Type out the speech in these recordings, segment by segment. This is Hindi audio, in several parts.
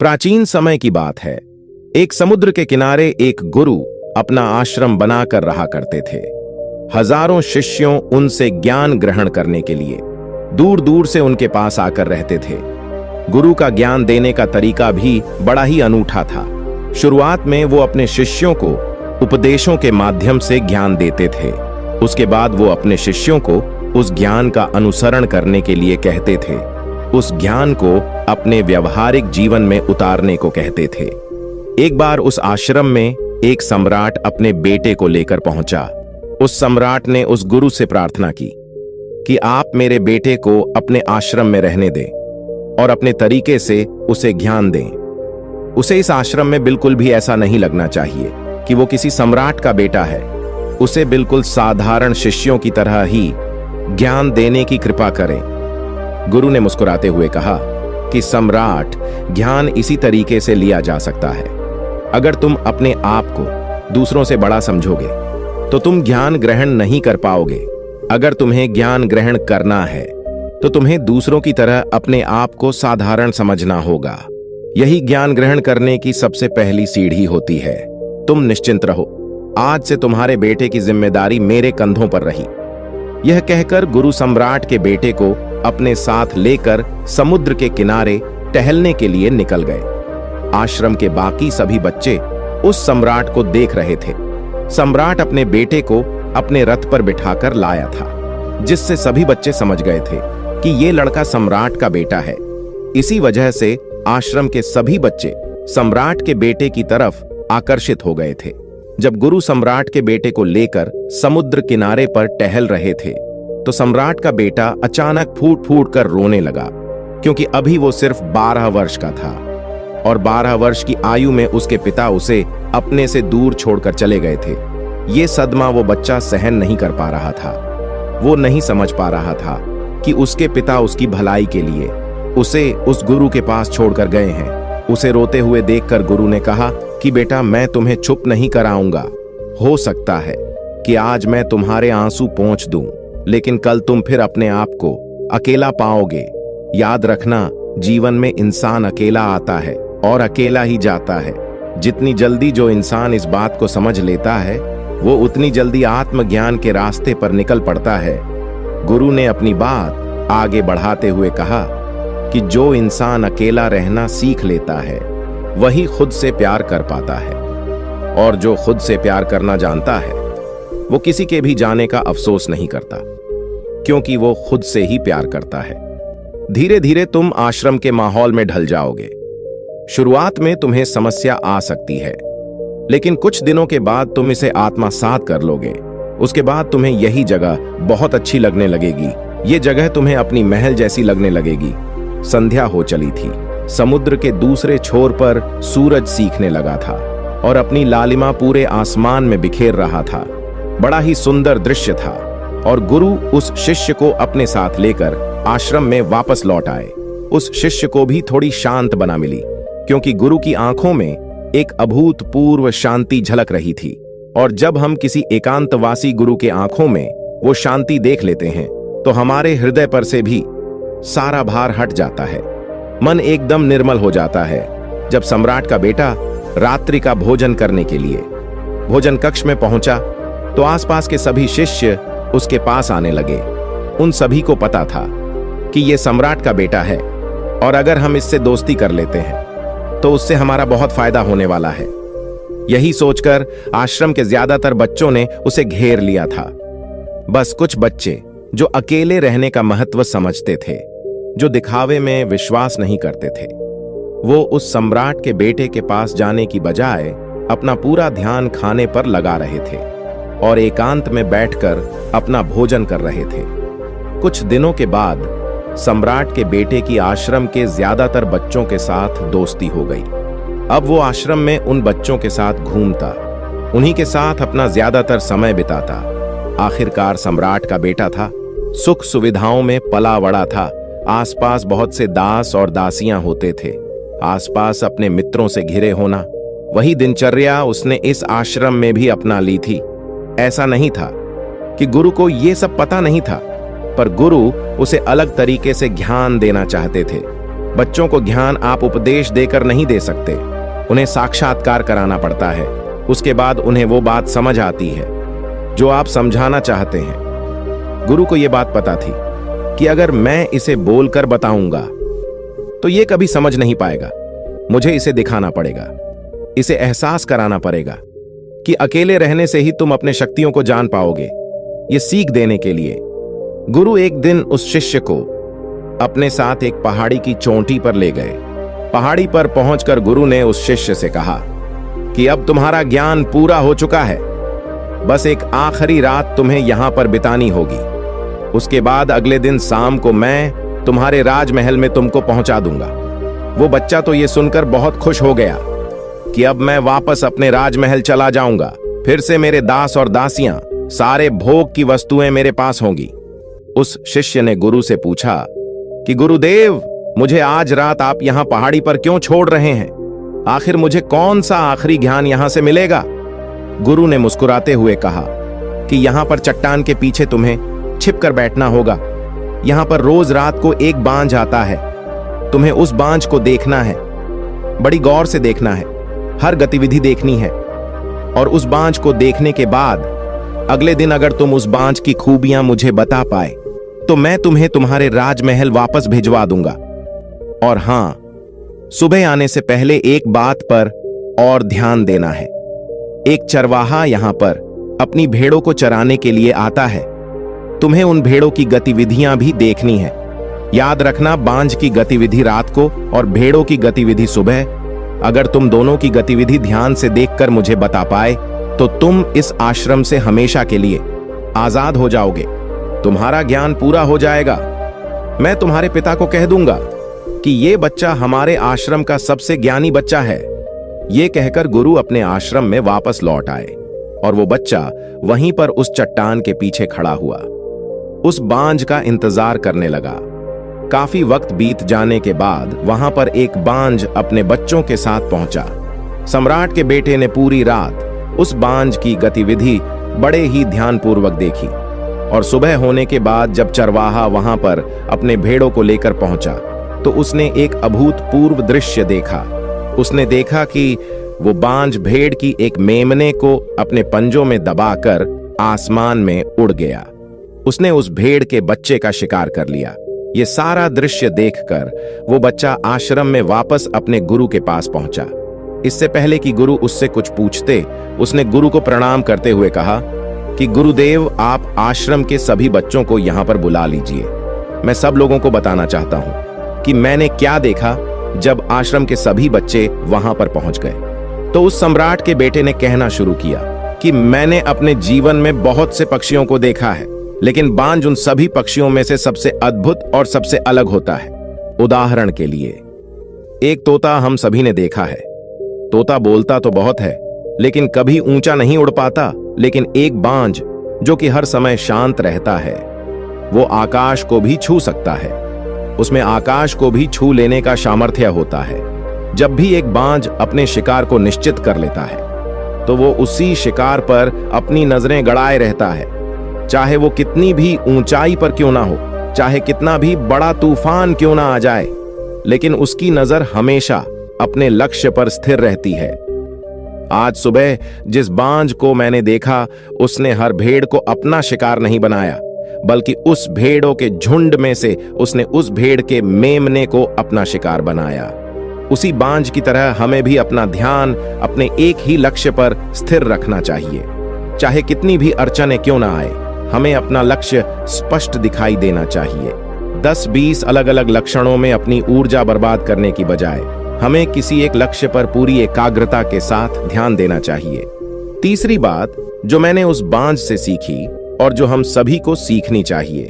प्राचीन समय की बात है। एक समुद्र के किनारे एक गुरु अपना आश्रम बनाकर रहा करते थे। हजारों शिष्यों उनसे ज्ञान ग्रहण करने के लिए दूर दूर से उनके पास आकर रहते थे। गुरु का ज्ञान देने का तरीका भी बड़ा ही अनूठा था। शुरुआत में वो अपने शिष्यों को उपदेशों के माध्यम से ज्ञान देते थे। उसके बाद वो अपने शिष्यों को उस ज्ञान का अनुसरण करने के लिए कहते थे। उस ज्ञान को अपने व्यवहारिक जीवन में उतारने को कहते थे। एक बार उस आश्रम में एक सम्राट अपने बेटे को लेकर पहुंचा। उस सम्राट ने उस गुरु से प्रार्थना की कि आप मेरे बेटे को अपने आश्रम में रहने दें और अपने तरीके से उसे ज्ञान दें। उसे इस आश्रम में बिल्कुल भी ऐसा नहीं लगना चाहिए कि वो किसी सम्राट का बेटा है। उसे बिल्कुल साधारण शिष्यों की तरह ही ज्ञान देने की कृपा करें। गुरु ने मुस्कुराते हुए कहा कि सम्राट, ज्ञान इसी तरीके से लिया जा सकता है। अगर तुम अपने आप को दूसरों से बड़ा समझोगे तो तुम ज्ञान ग्रहण नहीं कर पाओगे। अगर तुम्हें ज्ञान ग्रहण करना है तो तुम्हें दूसरों की तरह अपने आप को साधारण समझना होगा। यही ज्ञान ग्रहण करने की सबसे पहली सीढ़ी होती है। तुम निश्चिंत रहो, आज से तुम्हारे बेटे की जिम्मेदारी मेरे कंधों पर रही। यह कहकर गुरु सम्राट के बेटे को अपने साथ लेकर समुद्र के किनारे टहलने के लिए निकल गए। आश्रम के बाकी सभी बच्चे उस सम्राट को देख रहे थे। सम्राट अपने बेटे को अपने रथ पर बिठाकर लाया था, जिससे सभी बच्चे समझ गए थे कि ये लड़का सम्राट का बेटा है। इसी वजह से आश्रम के सभी बच्चे सम्राट के बेटे की तरफ आकर्षित हो गए थे। जब गुरु सम्राट के बेटे को लेकर समुद्र किनारे पर टहल रहे थे तो सम्राट का बेटा अचानक फूट फूट कर रोने लगा, क्योंकि अभी वो सिर्फ 12 वर्ष का था और 12 वर्ष की आयु में उसके पिता उसे अपने से दूर छोड़कर चले गए थे। ये सदमा वो बच्चा सहन नहीं कर पा रहा था। वो नहीं समझ पा रहा था कि उसके पिता उसकी भलाई के लिए उसे उस गुरु के पास छोड़कर गए हैं। उसे रोते हुए देखकर गुरु ने कहा कि बेटा, मैं तुम्हें चुप नहीं कराऊंगा। हो सकता है कि आज मैं तुम्हारे आंसू पोंछ दूं, लेकिन कल तुम फिर अपने आप को अकेला पाओगे। याद रखना, जीवन में इंसान अकेला आता है और अकेला ही जाता है। जितनी जल्दी जो इंसान इस बात को समझ लेता है, वो उतनी जल्दी आत्मज्ञान के रास्ते पर निकल पड़ता है। गुरु ने अपनी बात आगे बढ़ाते हुए कहा कि जो इंसान अकेला रहना सीख लेता है वही खुद से प्यार कर पाता है, और जो खुद से प्यार करना जानता है वो किसी के भी जाने का अफसोस नहीं करता, क्योंकि वो खुद से ही प्यार करता है। धीरे धीरे तुम आश्रम के माहौल में ढल जाओगे। शुरुआत में तुम्हें समस्या आ सकती है, लेकिन कुछ दिनों के बाद तुम इसे आत्मसात कर लोगे। उसके बाद तुम्हें यही जगह बहुत अच्छी लगने लगेगी। ये जगह तुम्हें अपनी महल जैसी लगने लगेगी। संध्या हो चली थी। समुद्र के दूसरे छोर पर सूरज सीखने लगा था और अपनी लालिमा पूरे आसमान में बिखेर रहा था। बड़ा ही सुंदर दृश्य था और गुरु उस शिष्य को अपने साथ लेकर आश्रम में वापस लौट आए। उस शिष्य को भी थोड़ी शांत बना मिली, क्योंकि गुरु की आंखों में एक अभूतपूर्व शांति झलक रही थी। और जब हम किसी एकांतवासी गुरु के आंखों में वो शांति देख लेते हैं तो हमारे हृदय पर से भी सारा भार हट जाता है। मन एकदम निर्मल हो जाता है। जब सम्राट का बेटा रात्रि का भोजन करने के लिए भोजन कक्ष में पहुंचा तो आसपास के सभी शिष्य उसके पास आने लगे। उन सभी को पता था कि यह सम्राट का बेटा है और अगर हम इससे दोस्ती कर लेते हैं तो उससे हमारा बहुत फायदा होने वाला है। यही सोचकर आश्रम के ज्यादातर बच्चों ने उसे घेर लिया था। बस कुछ बच्चे जो अकेले रहने का महत्व समझते थे, जो दिखावे में विश्वास नहीं करते थे, वो उस सम्राट के बेटे के पास जाने की बजाय अपना पूरा ध्यान खाने पर लगा रहे थे और एकांत में बैठकर अपना भोजन कर रहे थे। कुछ दिनों के बाद सम्राट के बेटे की आश्रम के ज्यादातर बच्चों के साथ दोस्ती हो गई। अब वो आश्रम में उन बच्चों के साथ घूमता, उन्हीं के साथ अपना ज्यादातर समय बिताता। आखिरकार सम्राट का बेटा था, सुख सुविधाओं में पला बड़ा था। आसपास बहुत से दास और दासियां होते थे। आसपास अपने मित्रों से घिरे होना, वही दिनचर्या उसने इस आश्रम में भी अपना ली थी। ऐसा नहीं था कि गुरु को ये सब पता नहीं था, पर गुरु उसे अलग तरीके से ज्ञान देना चाहते थे। बच्चों को ज्ञान आप उपदेश देकर नहीं दे सकते, उन्हें साक्षात्कार कराना पड़ता है। उसके बाद उन्हें वो बात समझ आती है जो आप समझाना चाहते हैं। गुरु को यह बात पता थी कि अगर मैं इसे बोलकर बताऊंगा तो ये कभी समझ नहीं पाएगा। मुझे इसे दिखाना पड़ेगा, इसे एहसास कराना पड़ेगा कि अकेले रहने से ही तुम अपने शक्तियों को जान पाओगे। ये सीख देने के लिए गुरु एक दिन उस शिष्य को अपने साथ एक पहाड़ी की चोटी पर ले गए। पहाड़ी पर पहुंचकर गुरु ने उस शिष्य से कहा कि अब तुम्हारा ज्ञान पूरा हो चुका है, बस एक आखिरी रात तुम्हें यहां पर बितानी होगी। उसके बाद अगले दिन शाम को मैं तुम्हारे राजमहल में तुमको पहुंचा दूंगा। वो बच्चा तो ये सुनकर बहुत खुश हो गया कि अब मैं वापस अपने राजमहल चला जाऊंगा, फिर से मेरे दास और दासियां, सारे भोग की वस्तुएं मेरे पास होंगी। उस शिष्य ने गुरु से पूछा कि गुरुदेव, मुझे आज रात आप यहां पहाड़ी पर क्यों छोड़ रहे हैं? आखिर मुझे कौन सा आखिरी ज्ञान यहां से मिलेगा? गुरु ने मुस्कुराते हुए कहा कि यहां पर चट्टान के पीछे तुम्हें छिपकर बैठना होगा। यहां पर रोज रात को एक बांझ आता है, तुम्हें उस बांझ को देखना है, बड़ी गौर से देखना है, हर गतिविधि देखनी है। और उस बांझ को देखने के बाद अगले दिन अगर तुम उस बांझ की खूबियां मुझे बता पाए तो मैं तुम्हें तुम्हारे राजमहल वापस भिजवा दूंगा। और हां, सुबह आने से पहले एक बात पर और ध्यान देना है। एक चरवाहा यहां पर अपनी भेड़ों को चराने के लिए आता है। तुम्हें उन भेड़ों की गतिविधियां भी देखनी है। याद रखना, बांझ की गतिविधि रात को और भेड़ों की गतिविधि सुबह। अगर तुम दोनों की गतिविधि ध्यान से देखकर मुझे बता पाए तो तुम इस आश्रम से हमेशा के लिए आजाद हो जाओगे। तुम्हारा ज्ञान पूरा हो जाएगा। मैं तुम्हारे पिता को कह दूंगा कि ये बच्चा हमारे आश्रम का सबसे ज्ञानी बच्चा है। ये कहकर गुरु अपने आश्रम में वापस लौट आए और वो बच्चा वहीं पर उस चट्टान के पीछे खड़ा हुआ, उस बांझ का इंतजार करने लगा। काफी वक्त बीत जाने के बाद वहां पर एक बांझ अपने बच्चों के साथ पहुंचा। सम्राट के बेटे ने पूरी रात उस बांझ की गतिविधि बड़े ही ध्यानपूर्वक देखी और सुबह होने के बाद जब चरवाहा वहां पर अपने भेड़ों को लेकर पहुंचा तो उसने एक अभूतपूर्व दृश्य देखा। उसने देखा कि वो बांझ भेड़ की एक मेमने को अपने पंजों में दबाकर आसमान में उड़ गया। उसने उस भेड़ के बच्चे का शिकार कर लिया। ये सारा दृश्य देखकर वो बच्चा आश्रम में वापस अपने गुरु के पास पहुंचा। इससे पहले कि गुरु उससे कुछ पूछते, उसने गुरु को प्रणाम करते हुए कहा कि गुरुदेव, आप आश्रम के सभी बच्चों को यहां पर बुला लीजिए। मैं सब लोगों को बताना चाहता हूं कि मैंने क्या देखा जब आश्रम के सभी बच्चे वहां पर पहुंच गए। तो उस सम्राट के बेटे ने कहना शुरू किया कि मैंने अपने जीवन में बहुत से पक्षियों को देखा है, लेकिन बांझ उन सभी पक्षियों में से सबसे अद्भुत और सबसे अलग होता है। उदाहरण के लिए, एक तोता हम सभी ने देखा है। तोता बोलता तो बहुत है लेकिन कभी ऊंचा नहीं उड़ पाता, लेकिन एक बांझ जो कि हर समय शांत रहता है, वो आकाश को भी छू सकता है। उसमें आकाश को भी छू लेने का सामर्थ्य होता है। जब भी एक बांझ अपने शिकार को निश्चित कर लेता है तो वो उसी शिकार पर अपनी नजरें गड़ाए रहता है, चाहे वो कितनी भी ऊंचाई पर क्यों ना हो, चाहे कितना भी बड़ा तूफान क्यों ना आ जाए, लेकिन उसकी नजर हमेशा अपने लक्ष्य पर स्थिर रहती है। आज सुबह जिस बांझ को मैंने देखा, उसने हर भेड़ को अपना शिकार नहीं बनाया, बल्कि उस भेड़ों के झुंड में से उसने उस भेड़ के मेमने को अपना शिकार बनाया। उसी बांझ की तरह हमें भी अपना ध्यान अपने एक ही लक्ष्य पर स्थिर रखना चाहिए। चाहे कितनी भी अड़चनें क्यों ना आए, हमें अपना लक्ष्य स्पष्ट दिखाई देना चाहिए। 10-20 अलग अलग लक्षणों में अपनी ऊर्जा बर्बाद करने की बजाय हमें किसी एक लक्ष्य पर पूरी एकाग्रता के साथ ध्यान देना चाहिए। तीसरी बात जो मैंने उस बांझ से सीखी और जो हम सभी को सीखनी चाहिए,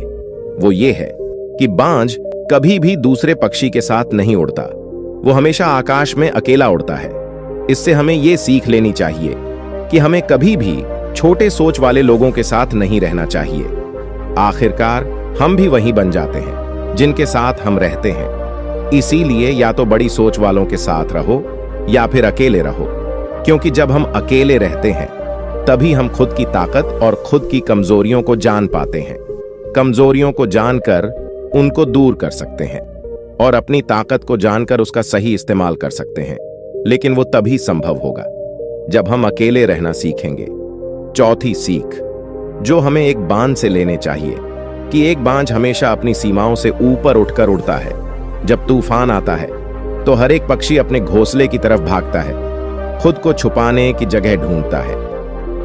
वो ये है कि बांझ कभी भी दूसरे पक्षी के साथ नहीं उड़ता। वो हमेशा आकाश में अकेला उड़ता है। इससे हमें ये सीख लेनी चाहिए कि हमें कभी भी छोटे सोच वाले लोगों के साथ नहीं रहना चाहिए। आखिरकार हम भी वही बन जाते हैं जिनके साथ हम रहते हैं। इसीलिए या तो बड़ी सोच वालों के साथ रहो या फिर अकेले रहो, क्योंकि जब हम अकेले रहते हैं तभी हम खुद की ताकत और खुद की कमजोरियों को जान पाते हैं। कमजोरियों को जानकर उनको दूर कर सकते हैं। और अपनी ताकत को जानकर उसका सही इस्तेमाल कर सकते हैं, लेकिन वो तभी संभव होगा जब हम अकेले रहना सीखेंगे। चौथी सीख जो हमें एक बांझ से लेने चाहिए कि एक बांझ हमेशा अपनी सीमाओं से ऊपर उठकर उड़ता है। जब तूफान आता है तो हर एक पक्षी अपने घोंसले की तरफ भागता है, खुद को छुपाने की जगह ढूंढता है।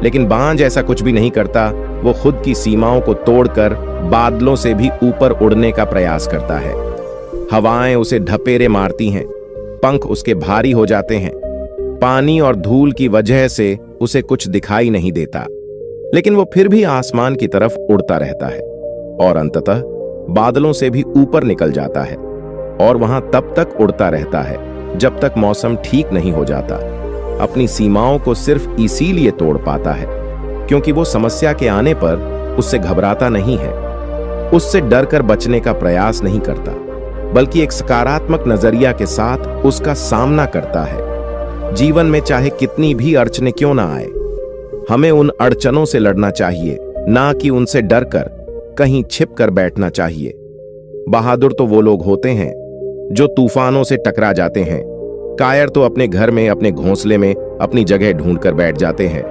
लेकिन बांझ ऐसा कुछ भी नहीं करता, वो खुद की सीमाओं को तोड़कर बादलों से भी ऊपर उड़ने का प्रयास करता है। हवाएं उसे ढपेरे मारती हैं, पंख उसके भारी हो जाते हैं, पानी और धूल की वजह से उसे कुछ दिखाई नहीं देता, लेकिन वो फिर भी आसमान की तरफ उड़ता रहता है और अंततः बादलों से भी ऊपर निकल जाता है और वहां तब तक उड़ता रहता है जब तक मौसम ठीक नहीं हो जाता। अपनी सीमाओं को सिर्फ इसीलिए तोड़ पाता है क्योंकि वो समस्या के आने पर उससे घबराता नहीं है, उससे डर कर बचने का प्रयास नहीं करता, बल्कि एक सकारात्मक नजरिया के साथ उसका सामना करता है। जीवन में चाहे कितनी भी अड़चनें क्यों ना आए, हमें उन अड़चनों से लड़ना चाहिए, ना कि उनसे डर कर कहीं छिप कर बैठना चाहिए। बहादुर तो वो लोग होते हैं जो तूफानों से टकरा जाते हैं, कायर तो अपने घर में, अपने घोंसले में अपनी जगह ढूंढकर बैठ जाते हैं।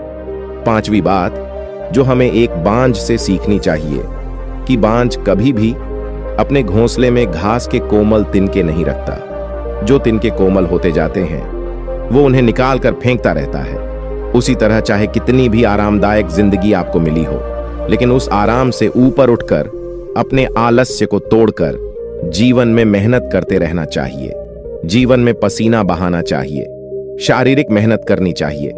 पांचवी बात जो हमें एक बांझ से सीखनी चाहिए कि बांझ कभी भी अपने घोंसले में घास के कोमल तिनके नहीं रखता। जो तिनके कोमल होते जाते हैं वो उन्हें निकाल कर फेंकता रहता है। उसी तरह चाहे कितनी भी आरामदायक जिंदगी आपको मिली हो, लेकिन उस आराम से ऊपर उठकर अपने आलस्य को तोड़कर जीवन में मेहनत करते रहना चाहिए। जीवन में पसीना बहाना चाहिए, शारीरिक मेहनत करनी चाहिए।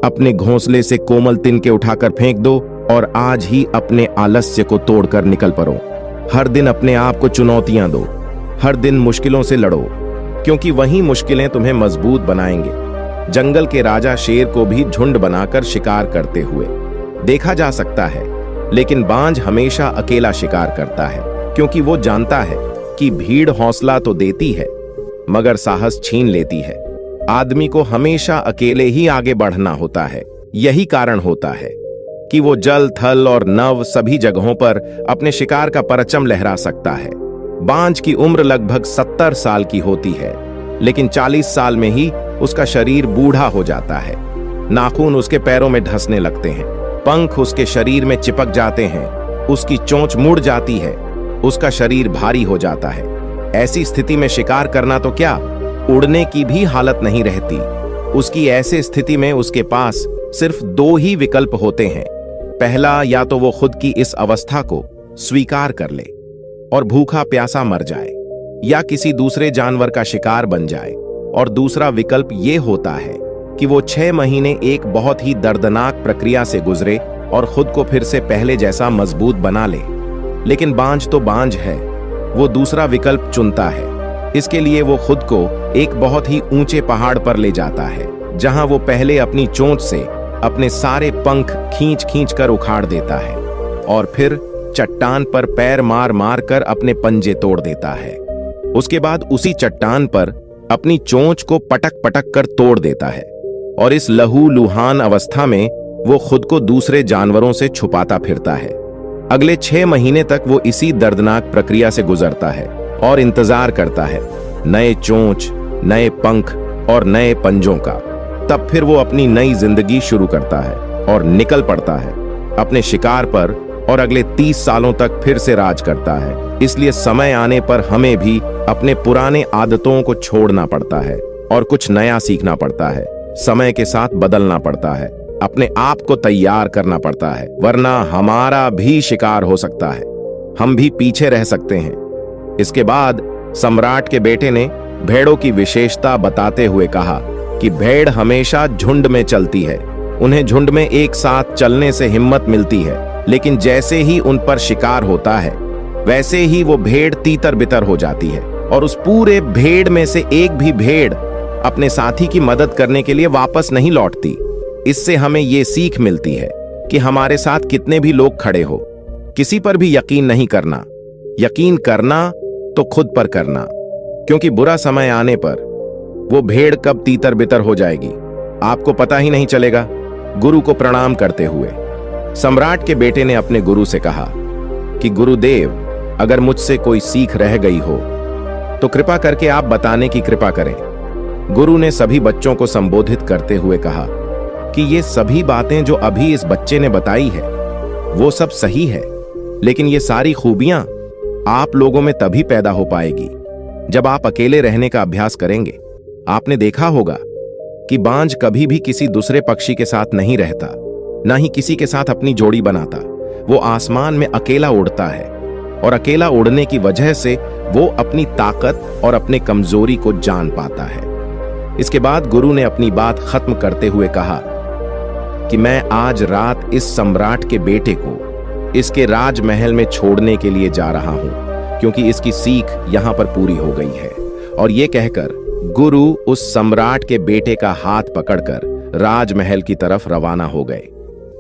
अपने घोंसले से कोमल तिनके उठाकर फेंक दो और आज ही अपने आलस्य को तोड़कर निकल पड़ो। हर दिन अपने आप को चुनौतियां दो, हर दिन मुश्किलों से लड़ो, क्योंकि वही मुश्किलें तुम्हें मजबूत बनाएंगे। जंगल के राजा शेर को भी झुंड बनाकर शिकार करते हुए देखा जा सकता है, लेकिन बांझ हमेशा अकेला शिकार करता है, क्योंकि वो जानता है कि भीड़ हौसला तो देती है मगर साहस छीन लेती है। आदमी को हमेशा अकेले ही आगे बढ़ना होता है। यही कारण होता है कि वो जल, थल और नभ सभी जगहों पर अपने शिकार का परचम लहरा सकता है। बांझ की उम्र लगभग 70 साल की होती है, लेकिन 40 साल में ही उसका शरीर बूढ़ा हो जाता है। नाखून उसके पैरों में धंसने लगते हैं, पंख उसके शरीर में चिपक जाते हैं, उसकी चोंच मुड़ जाती है, उसका शरीर भारी हो जाता है। ऐसी स्थिति में शिकार करना तो क्या, उड़ने की भी हालत नहीं रहती। उसकी ऐसे स्थिति में उसके पास सिर्फ 2 ही विकल्प होते हैं। पहला, या तो वो खुद की इस अवस्था को स्वीकार कर ले और भूखा प्यासा मर जाए, या किसी दूसरे जानवर का शिकार बन जाए। और दूसरा विकल्प ये होता है कि वो 6 महीने एक बहुत ही दर्दनाक प्रक्रिया से गुजरे और खुद को फिर से पहले जैसा मजबूत बना ले। लेकिन बांझ तो बांझ है, वो दूसरा विकल्प चुनता है। इसके लिए वो खुद को एक बहुत ही ऊंचे पहाड़ पर ले जाता है, जहां वो पहले अपनी चोंच से अपने सारे पंख खींच खींच कर उखाड़ देता है और फिर चट्टान पर पैर मार मार कर अपने पंजे तोड़ देता है। उसके बाद उसी चट्टान पर अपनी चोंच को पटक पटक कर तोड़ देता है और इस लहू लुहान अवस्था में वो खुद को दूसरे जानवरों से छुपाता फिरता है। अगले 6 महीने तक वो इसी दर्दनाक प्रक्रिया से गुजरता है और इंतजार करता है नए चोंच, नए पंख और नए पंजों का। तब फिर वो अपनी नई जिंदगी शुरू करता है और निकल पड़ता है अपने शिकार पर और अगले 30 सालों तक फिर से राज करता है। इसलिए समय आने पर हमें भी अपने पुराने आदतों को छोड़ना पड़ता है और कुछ नया सीखना पड़ता है। समय के साथ बदलना पड़ता है, अपने आप को तैयार करना पड़ता है, वरना हमारा भी शिकार हो सकता है, हम भी पीछे रह सकते हैं। इसके बाद सम्राट के बेटे ने भेड़ों की विशेषता बताते हुए कहा कि भेड़ हमेशा झुंड में चलती है। उन्हें झुंड में एक साथ चलने से हिम्मत मिलती है, लेकिन जैसे ही उन पर शिकार होता है वैसे ही वो भेड़ तीतर बितर हो जाती है और उस पूरे भेड़ में से एक भी भेड़ अपने साथी की मदद करने के लिए वापस नहीं लौटती। इससे हमें ये सीख मिलती है कि हमारे साथ कितने भी लोग खड़े हो, किसी पर भी यकीन नहीं करना। यकीन करना तो खुद पर करना, क्योंकि बुरा समय आने पर वो भेड़ कब तीतर बितर हो जाएगी आपको पता ही नहीं चलेगा। गुरु को प्रणाम करते हुए सम्राट के बेटे ने अपने गुरु से कहा कि गुरुदेव, अगर मुझसे कोई सीख रह गई हो तो कृपा करके आप बताने की कृपा करें। गुरु ने सभी बच्चों को संबोधित करते हुए कहा कि ये सभी बातें जो अभी इस बच्चे ने बताई है वो सब सही है, लेकिन ये सारी खूबियां आप लोगों में तभी पैदा हो पाएगी जब आप अकेले रहने का अभ्यास करेंगे। आपने देखा होगा कि बांझ कभी भी किसी दूसरे पक्षी के साथ नहीं रहता, ना ही किसी के साथ अपनी जोड़ी बनाता। वो आसमान में अकेला उड़ता है और अकेला उड़ने की वजह से वो अपनी ताकत और अपने कमजोरी को जान पाता है। इसके बाद गुरु ने अपनी बात खत्म करते हुए कहा कि मैं आज रात इस सम्राट के बेटे को इसके राजमहल में छोड़ने के लिए जा रहा हूं, क्योंकि इसकी सीख यहां पर पूरी हो गई है। और यह कहकर गुरु उस सम्राट के बेटे का हाथ पकड़कर राजमहल की तरफ रवाना हो गए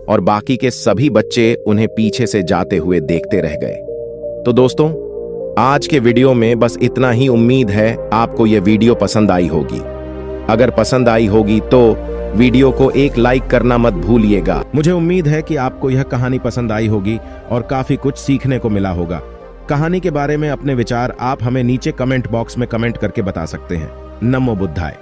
और बाकी के सभी बच्चे उन्हें पीछे से जाते हुए देखते रह गए। तो दोस्तों, आज के वीडियो में बस इतना ही। उम्मीद है आपको यह वीडियो पसंद आई होगी। अगर पसंद आई होगी तो वीडियो को एक लाइक करना मत भूलिएगा। मुझे उम्मीद है कि आपको यह कहानी पसंद आई होगी और काफी कुछ सीखने को मिला होगा। कहानी के बारे में अपने विचार आप हमें नीचे कमेंट बॉक्स में कमेंट करके बता सकते हैं। नमो बुद्धाय।